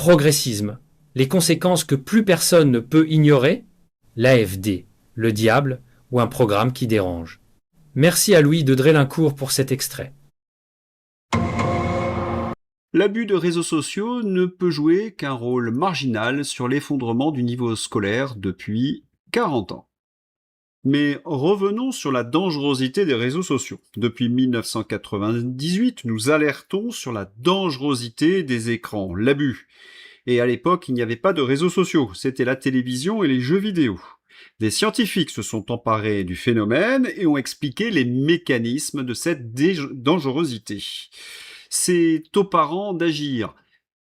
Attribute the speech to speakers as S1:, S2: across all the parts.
S1: progressisme, les conséquences que plus personne ne peut ignorer, l'AfD, le diable ou un programme qui dérange. Merci à Louis de Drélincourt pour cet extrait.
S2: L'abus de réseaux sociaux ne peut jouer qu'un rôle marginal sur l'effondrement du niveau scolaire depuis 40 ans. Mais revenons sur la dangerosité des réseaux sociaux. Depuis 1998, nous alertons sur la dangerosité des écrans, l'abus. Et à l'époque, il n'y avait pas de réseaux sociaux, c'était la télévision et les jeux vidéo. Des scientifiques se sont emparés du phénomène et ont expliqué les mécanismes de cette dangerosité. C'est aux parents d'agir.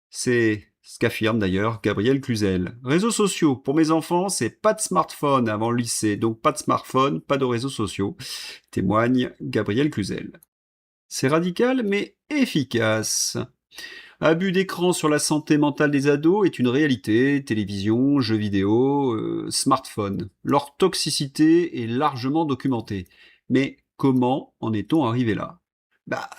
S2: C'est ce qu'affirme d'ailleurs Gabriel Cluzel. Réseaux sociaux, pour mes enfants, c'est pas de smartphone avant le lycée, donc pas de smartphone, pas de réseaux sociaux, témoigne Gabriel Cluzel. C'est radical, mais efficace. Abus d'écran sur la santé mentale des ados est une réalité, télévision, jeux vidéo, smartphone. Leur toxicité est largement documentée. Mais comment en est-on arrivé là ?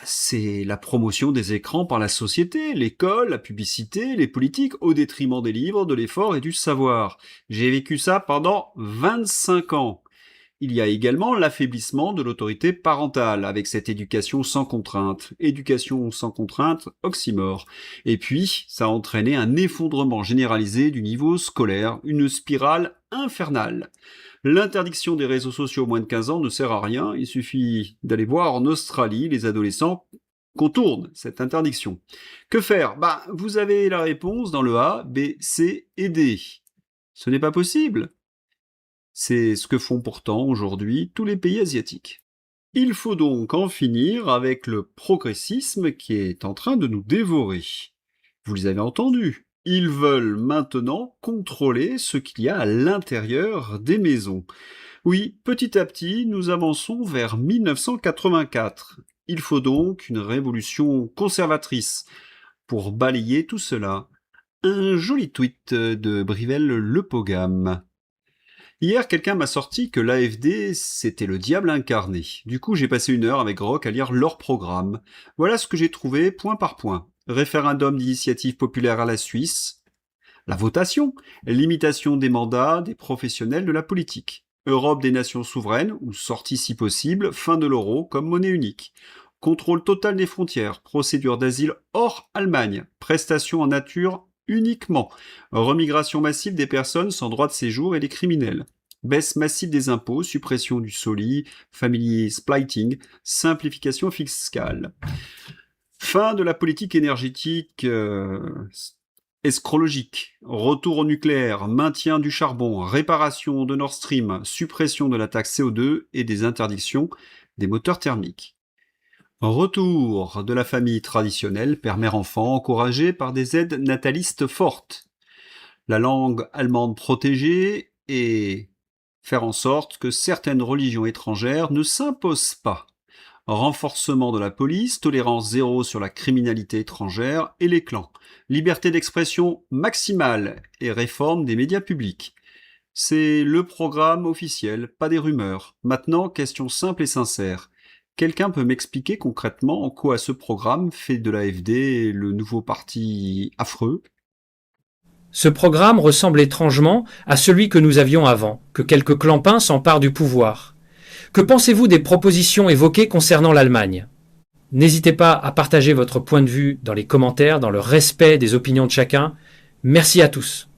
S2: C'est la promotion des écrans par la société, l'école, la publicité, les politiques, au détriment des livres, de l'effort et du savoir. J'ai vécu ça pendant 25 ans. Il y a également l'affaiblissement de l'autorité parentale, avec cette éducation sans contrainte. Éducation sans contrainte, oxymore. Et puis, ça a entraîné un effondrement généralisé du niveau scolaire, une spirale infernale. L'interdiction des réseaux sociaux aux moins de 15 ans ne sert à rien, il suffit d'aller voir en Australie, les adolescents contournent cette interdiction. Que faire ? Vous avez la réponse dans le A, B, C et D. Ce n'est pas possible. C'est ce que font pourtant aujourd'hui tous les pays asiatiques. Il faut donc en finir avec le progressisme qui est en train de nous dévorer. Vous les avez entendus. Ils veulent maintenant contrôler ce qu'il y a à l'intérieur des maisons. Oui, petit à petit, nous avançons vers 1984. Il faut donc une révolution conservatrice pour balayer tout cela. Un joli tweet de Brivel Le Pogam. Hier, quelqu'un m'a sorti que l'AfD, c'était le diable incarné. Du coup, j'ai passé 1 heure avec Roch à lire leur programme. Voilà ce que j'ai trouvé point par point. Référendum d'initiative populaire à la Suisse. La votation. Limitation des mandats des professionnels de la politique. Europe des nations souveraines, ou sortie si possible, fin de l'euro comme monnaie unique. Contrôle total des frontières. Procédure d'asile hors Allemagne. Prestations en nature uniquement. Remigration massive des personnes sans droit de séjour et des criminels. Baisse massive des impôts, suppression du SOLI, family splitting, simplification fiscale. Fin de la politique énergétique escrologique, retour au nucléaire, maintien du charbon, réparation de Nord Stream, suppression de la taxe CO2 et des interdictions des moteurs thermiques. Retour de la famille traditionnelle, père-mère-enfant, encouragée par des aides natalistes fortes. La langue allemande protégée et faire en sorte que certaines religions étrangères ne s'imposent pas. Renforcement de la police, tolérance zéro sur la criminalité étrangère et les clans. Liberté d'expression maximale et réforme des médias publics. C'est le programme officiel, pas des rumeurs. Maintenant, question simple et sincère. Quelqu'un peut m'expliquer concrètement en quoi ce programme fait de l'AfD le nouveau parti affreux ?
S1: Ce programme ressemble étrangement à celui que nous avions avant, que quelques clampins s'emparent du pouvoir. Que pensez-vous des propositions évoquées concernant l'Allemagne ? N'hésitez pas à partager votre point de vue dans les commentaires, dans le respect des opinions de chacun. Merci à tous.